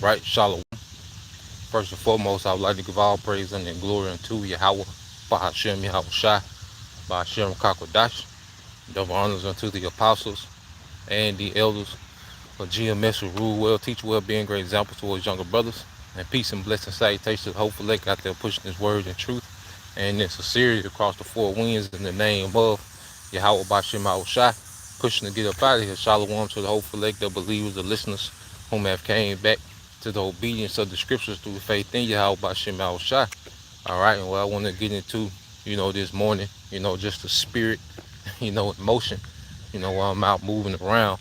right, Shalom. First and foremost, I would like to give all praise and glory unto Yahweh, Bahashem Yahweh Shai, Bahashem Kakwadash. Double honors unto the apostles and the elders of GMS who rule well, teach well, being great examples towards younger brothers. And peace and blessing salutations to the hopeful lake out there pushing this word and truth and in sincerity across the four winds in the name of Yahweh Bahashem Yahweh Shai. Pushing to get up out of here. Shalom to the hopeful lake, the believers, the listeners whom have came back to the obedience of the scriptures through faith in Yahweh Bahashem Yahweh Shai. All right, and what I want to get into, this morning, just the spirit, emotion, while I'm out moving around,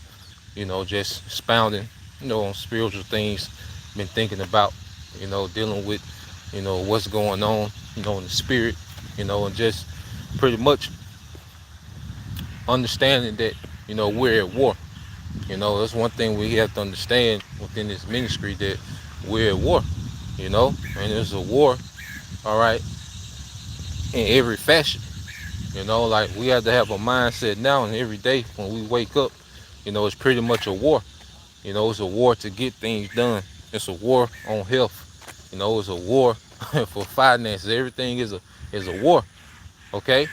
just expounding, on spiritual things, been thinking about, dealing with, what's going on, in the spirit, and just pretty much understanding that, we're at war. That's one thing we have to understand within this ministry, that we're at war, and there's a war, all right, in every fashion. Like we have to have a mindset now and every day when we wake up, it's pretty much a war. It's a war to get things done. It's a war on health. It's a war for finances. Everything is a war. Okay?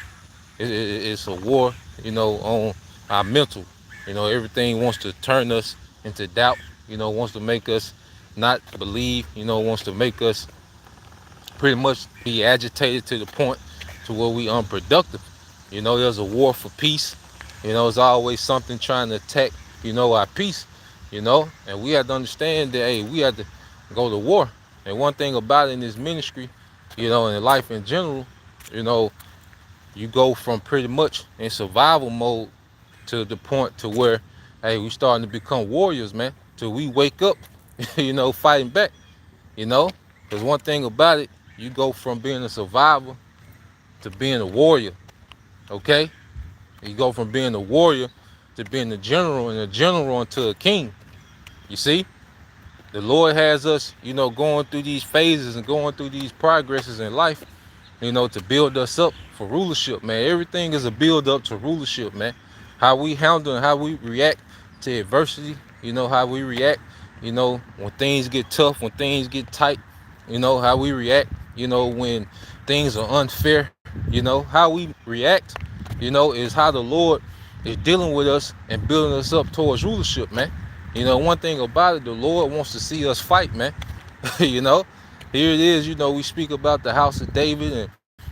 It's a war, on our mental. Everything wants to turn us into doubt, wants to make us not believe, wants to make us pretty much be agitated to the point to where we unproductive. There's a war for peace. There's always something trying to attack, our peace, and we have to understand that, hey, we have to go to war. And one thing about it in this ministry, in life in general, you go from pretty much in survival mode to the point to where, hey, we starting to become warriors, man, till we wake up, fighting back, because one thing about it, you go from being a survivor to being a warrior, okay? You go from being a warrior to being a general, and a general into a king. You see, the Lord has us, going through these phases and going through these progresses in life, to build us up for rulership, man. Everything is a build up to rulership, man. How we handle and how we react to adversity, how we react, when things get tough, when things get tight, how we react, when things are unfair, how we react, is how the Lord is dealing with us and building us up towards rulership, man. One thing about it, the Lord wants to see us fight, man. Here it is, we speak about the house of David and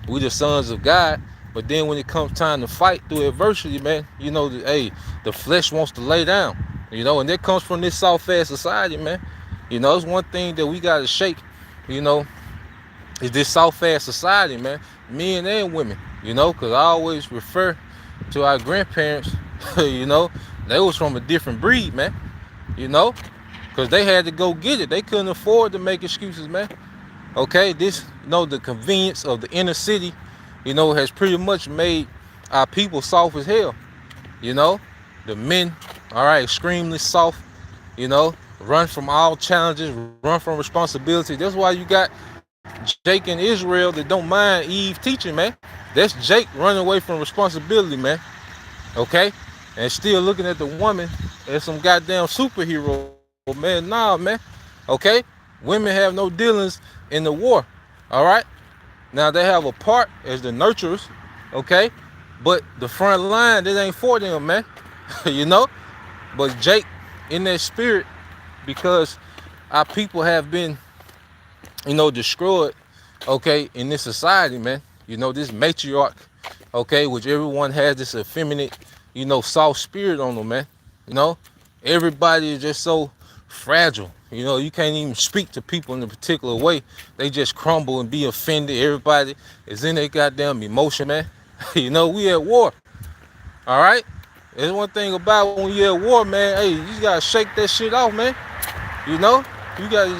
we the sons of God. But then when it comes time to fight through adversity, man, the flesh wants to lay down, and that comes from this soft-fast society, man. It's one thing that we got to shake, is this soft-fast society, man, men and women, because I always refer to our grandparents, they was from a different breed, man, because they had to go get it. They couldn't afford to make excuses, man. Okay, this, the convenience of the inner city, has pretty much made our people soft as hell. The men, all right, extremely soft, run from all challenges, run from responsibility. That's why you got Jake and Israel that don't mind Eve teaching, man. That's Jake running away from responsibility, man. Okay? And still looking at the woman as some goddamn superhero, man. Nah, man. Okay? Women have no dealings in the war. All right? Now they have a part as the nurturers, okay? But the front line, that ain't for them, man. But Jake, in that spirit, because our people have been, destroyed, okay, in this society, man. This matriarch, okay, which everyone has this effeminate, soft spirit on them, man. Everybody is just so fragile. You can't even speak to people in a particular way. They just crumble and be offended. Everybody is in their goddamn emotion, man. We at war. All right? There's one thing about when you at war, man. Hey, you gotta shake that shit off, man. You gotta,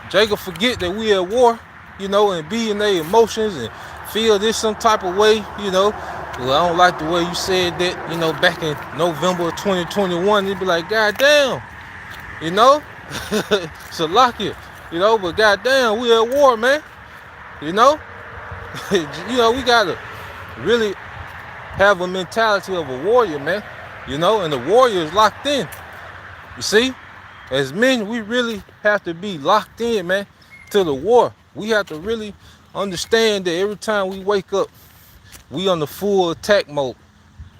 Jacob forget that we at war, and be in their emotions and feel this some type of way, Well, I don't like the way you said that, back in November of 2021. They'd be like, God damn, Salakia, but goddamn, we at war, man. We gotta really have a mentality of a warrior, man. And the warrior is locked in. You see? As men, we really have to be locked in, man, to the war. We have to really understand that every time we wake up, we on the full attack mode.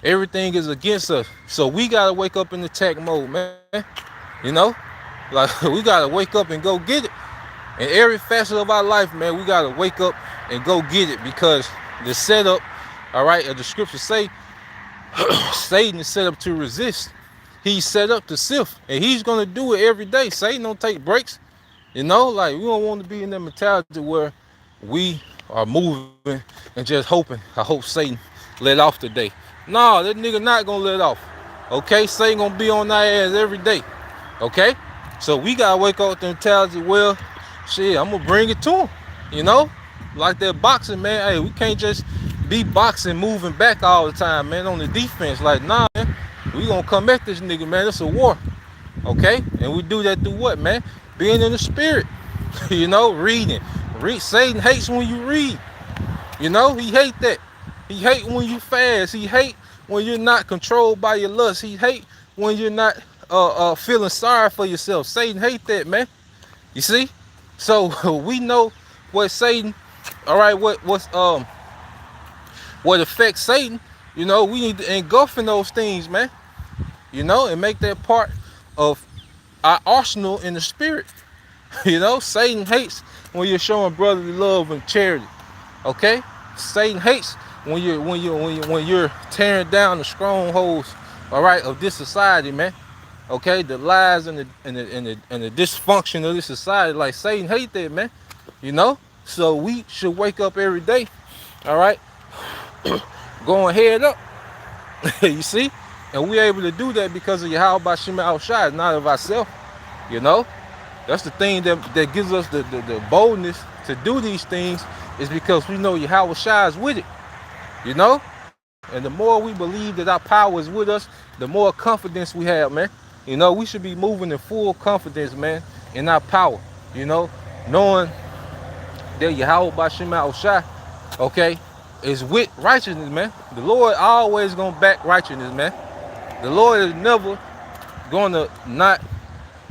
Everything is against us. So we gotta wake up in attack mode, man. You know? Like we gotta wake up and go get it. In every facet of our life, man, we gotta wake up and go get it because the setup, all right, as the scriptures say, Satan is set up to resist. He's set up to sift, and he's gonna do it every day. Satan don't take breaks. You know, like we don't want to be in that mentality where we are moving and just hoping. I hope Satan let off today. Nah, that nigga not gonna let off. Okay, Satan gonna be on our ass every day. Okay, so we gotta wake up with the mentality. Well, shit, I'm gonna bring it to him. You know, like that boxing, man. Hey, we can't just be boxing, moving back all the time, man. On the defense, like nah, man. We gonna come at this nigga, man. It's a war. Okay, and we do that through what, man? Being in the spirit. You know, reading. Satan hates when you read. You know, he hate that. He hate when you fast. He hate when you're not controlled by your lust. He hate when you're not feeling sorry for yourself. Satan hate that, man. You see? So we know what Satan, all right, what affects Satan. You know, we need to engulf in those things, man. You know, and make that part of our arsenal in the spirit. You know, Satan hates when you're showing brotherly love and charity. Okay? Satan hates when you're tearing down the strongholds, all right, of this society, man. Okay, the lies and the dysfunction of this society. Like Satan hate that, man. You know, so we should wake up every day, all right, going head up. You see, and we able to do that because of Yahweh Bashim Al-Shai, not of ourselves. You know, that's the thing that gives us the boldness to do these things, is because we know Yahweh Shai is with it. You know, and the more we believe that our power is with us, the more confidence we have, man. You know, we should be moving in full confidence, man, in our power. You know, knowing that Yahweh Bashim Al-Shai, okay, is with righteousness, man. The Lord always gonna back righteousness, man. The Lord is never gonna not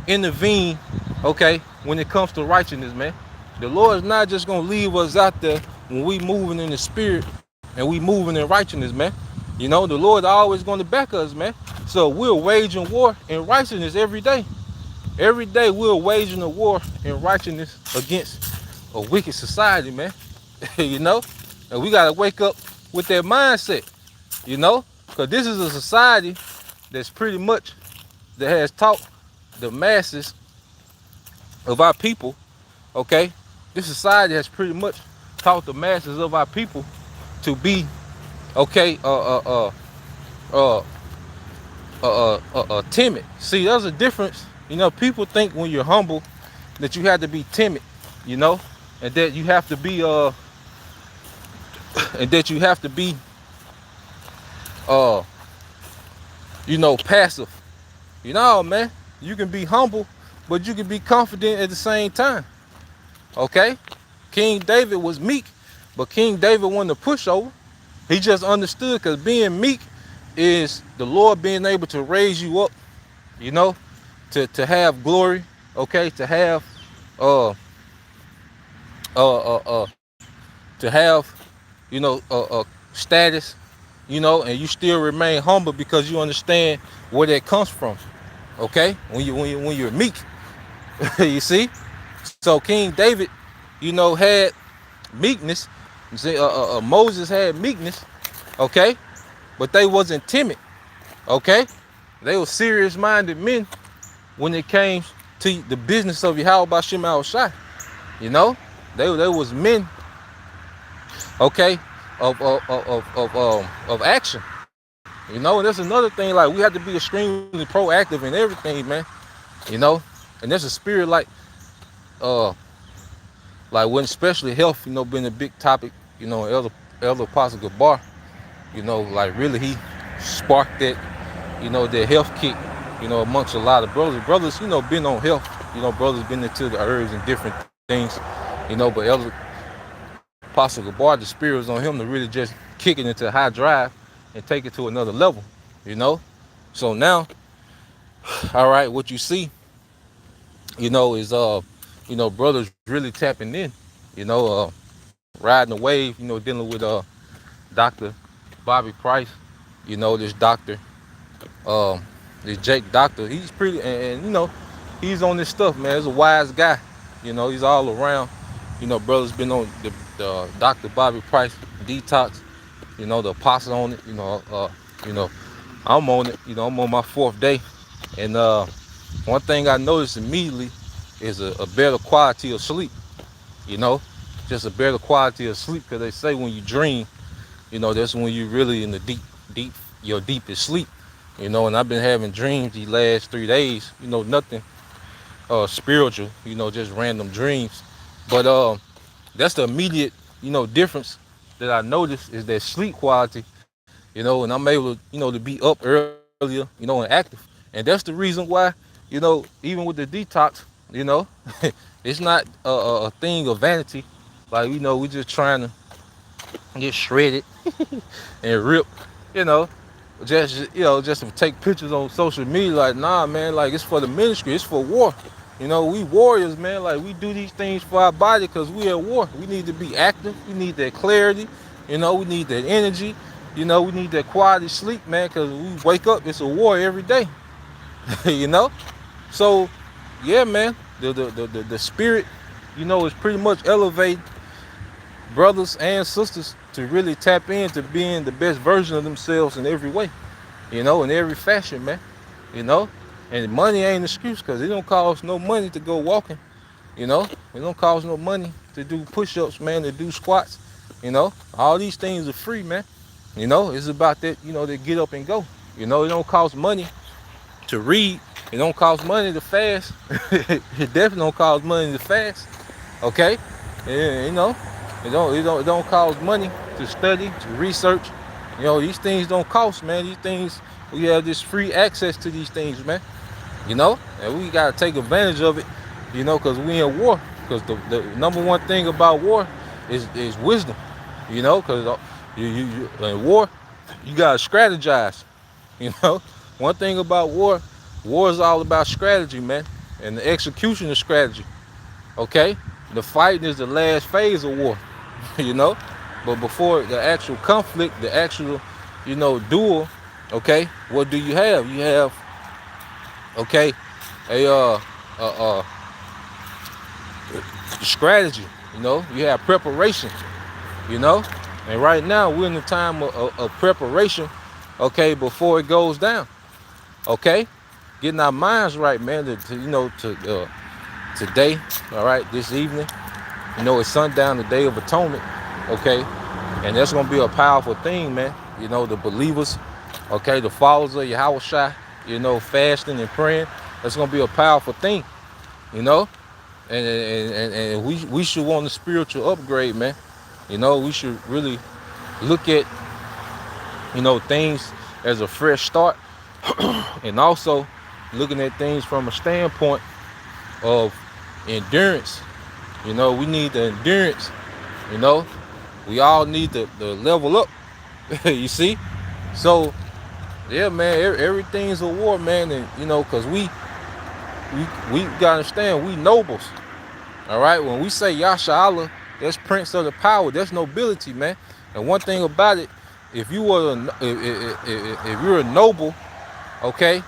intervene, okay, when it comes to righteousness, man. The Lord is not just gonna leave us out there when we moving in the spirit and we moving in righteousness, man. You know, the Lord always gonna back us, man. So we're waging war in righteousness every day. Every day we're waging a war in righteousness against a wicked society, man. You know, and we gotta wake up with that mindset. You know, because this is a society that's pretty much that has taught the masses of our people, okay? This society has pretty much taught the masses of our people to be, okay, timid. See, there's a difference. You know, people think when you're humble that you have to be timid, you know, and that you have to be, you know, passive. You know, man, you can be humble, but you can be confident at the same time. Okay? King David was meek, but King David wasn't a pushover. He just understood, because being meek is the Lord being able to raise you up, you know, to have glory, okay, to have you know, status, you know, and you still remain humble because you understand where that comes from. Okay, when you're meek. You see, so King David, you know, had meekness. You see, Moses had meekness. Okay, but they wasn't timid. Okay, they were serious-minded men when it came to the business of Yahweh Bashim Al-Shai. You know, they was men. Okay, of action. You know, and that's another thing. Like, we have to be extremely proactive in everything, man. You know, and there's a spirit like when especially health, you know, being a big topic. You know, Elder Apostle Gabar, you know, like really he sparked that, you know, that health kick, you know, amongst a lot of brothers. Brothers, you know, been on health. You know, brothers been into the herbs and different things. You know, but Elder Apostle Gabar, the spirit was on him to really just kick it into high drive and take it to another level, you know? So now, all right, what you see is brothers really tapping in, riding the wave, dealing with Dr. Bobby Price, this doctor, um, this Jake Doctor. He's pretty, and he's on this stuff, man. He's a wise guy. He's all around. Brothers been on the Dr. Bobby Price detox. The apostle on it. You know, I'm on it. I'm on my 4th day, and one thing I noticed immediately is a better quality of sleep. You know, just a better quality of sleep, because they say when you dream, that's when you really in the your deepest sleep. And I've been having dreams these last 3 days. Nothing spiritual. Just random dreams. But that's the immediate difference that I noticed, is that sleep quality. And I'm able to be up earlier, and active. And that's the reason why, even with the detox, you know, it's not a thing of vanity. Like, we just trying to get shredded and ripped, you know, just to take pictures on social media. Like, nah, man, like, it's for the ministry, it's for war. We warriors, man. Like, we do these things for our body because we at war. We need to be active. We need that clarity. We need that energy. We need that quality sleep, man, because we wake up, it's a war every day. you know? So, yeah, man, the spirit, is pretty much elevating brothers and sisters to really tap into being the best version of themselves in every way, in every fashion, man. you know. And money ain't an excuse, because it don't cost no money to go walking, It don't cost no money to do push-ups, man, to do squats, All these things are free, man. It's about that, to get up and go. It don't cost money to read. It don't cost money to fast. It definitely don't cost money to fast. Okay? Yeah, it don't cost money to study, to research. These things don't cost, man. These things, we have this free access to these things, man. And we gotta take advantage of it, because we in war. Because the number one thing about war is wisdom, because in war, you gotta strategize. One thing about war is all about strategy, man, and the execution of strategy. Okay, the fighting is the last phase of war, you know. But before the actual conflict, the actual, duel, okay, what do you have? You have, okay, a strategy. You have preparation. And right now we're in the time of preparation. Okay, before it goes down. Okay, getting our minds right, man. Today, all right, this evening, it's sundown, the Day of Atonement. Okay, and that's gonna be a powerful thing, man. The believers, okay, the followers of Yahushua, fasting and praying. That's gonna be a powerful thing, and we should want a spiritual upgrade, man. We should really look at things as a fresh start, and also looking at things from a standpoint of endurance. We need the endurance. We all need to level up. You see? So, yeah, man, everything's a war, man, and because we gotta understand, we nobles. All right, when we say Yasha Allah, that's Prince of the Power, that's nobility, man. And one thing about it, if you're a noble, okay,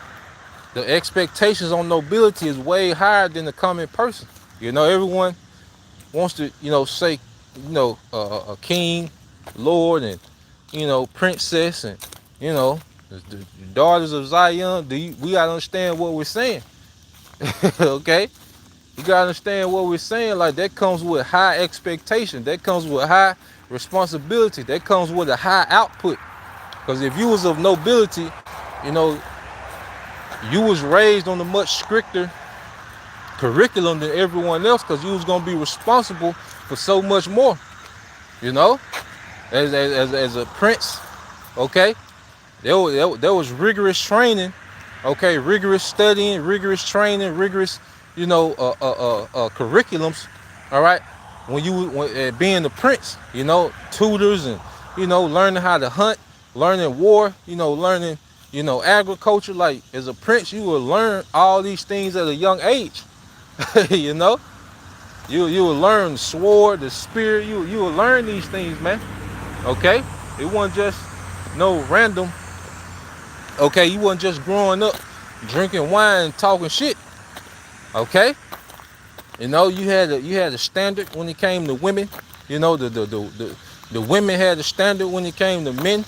the expectations on nobility is way higher than the common person. Everyone wants to, say, a king, lord, and princess, and the daughters of Zion. We gotta understand what we're saying. Okay, you gotta understand what we're saying. Like, that comes with high expectation. That comes with high responsibility. That comes with a high output. Because if you was of nobility, you was raised on a much stricter curriculum than everyone else, because you was gonna be responsible for so much more. As a prince, okay, there was rigorous training, okay, rigorous studying, rigorous training, rigorous, curriculums. All right, when being the prince, tutors, and learning how to hunt, learning war, learning agriculture. Like, as a prince, you will learn all these things at a young age. You know, you will learn the sword, the spirit. You will learn these things, man. Okay, it wasn't just no random. Okay, you wasn't just growing up drinking wine and talking shit. Okay, you know, you had a standard when it came to women. You know, the women had a standard when it came to men.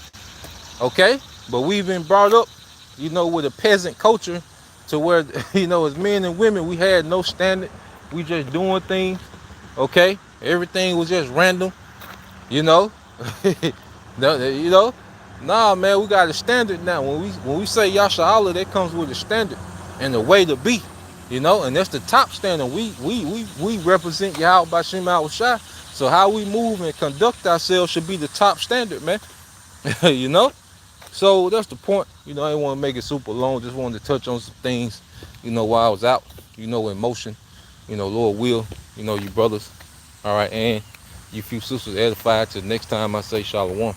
Okay, but we've been brought up, you know, with a peasant culture, to where you know, as men and women, we had no standard. We just doing things. Okay, everything was just random. You know, you know, nah, man, we got a standard now. When we say Yasha Allah, that comes with a standard and a way to be. You know, and that's the top standard. We represent Yahweh Bashim Al Shai. So how we move and conduct ourselves should be the top standard, man. You know. So that's the point. You know, I didn't want to make it super long. Just wanted to touch on some things, you know, while I was out, you know, in motion. You know, Lord will, you know, you brothers. All right, and you few sisters edified till next time I say Shalom.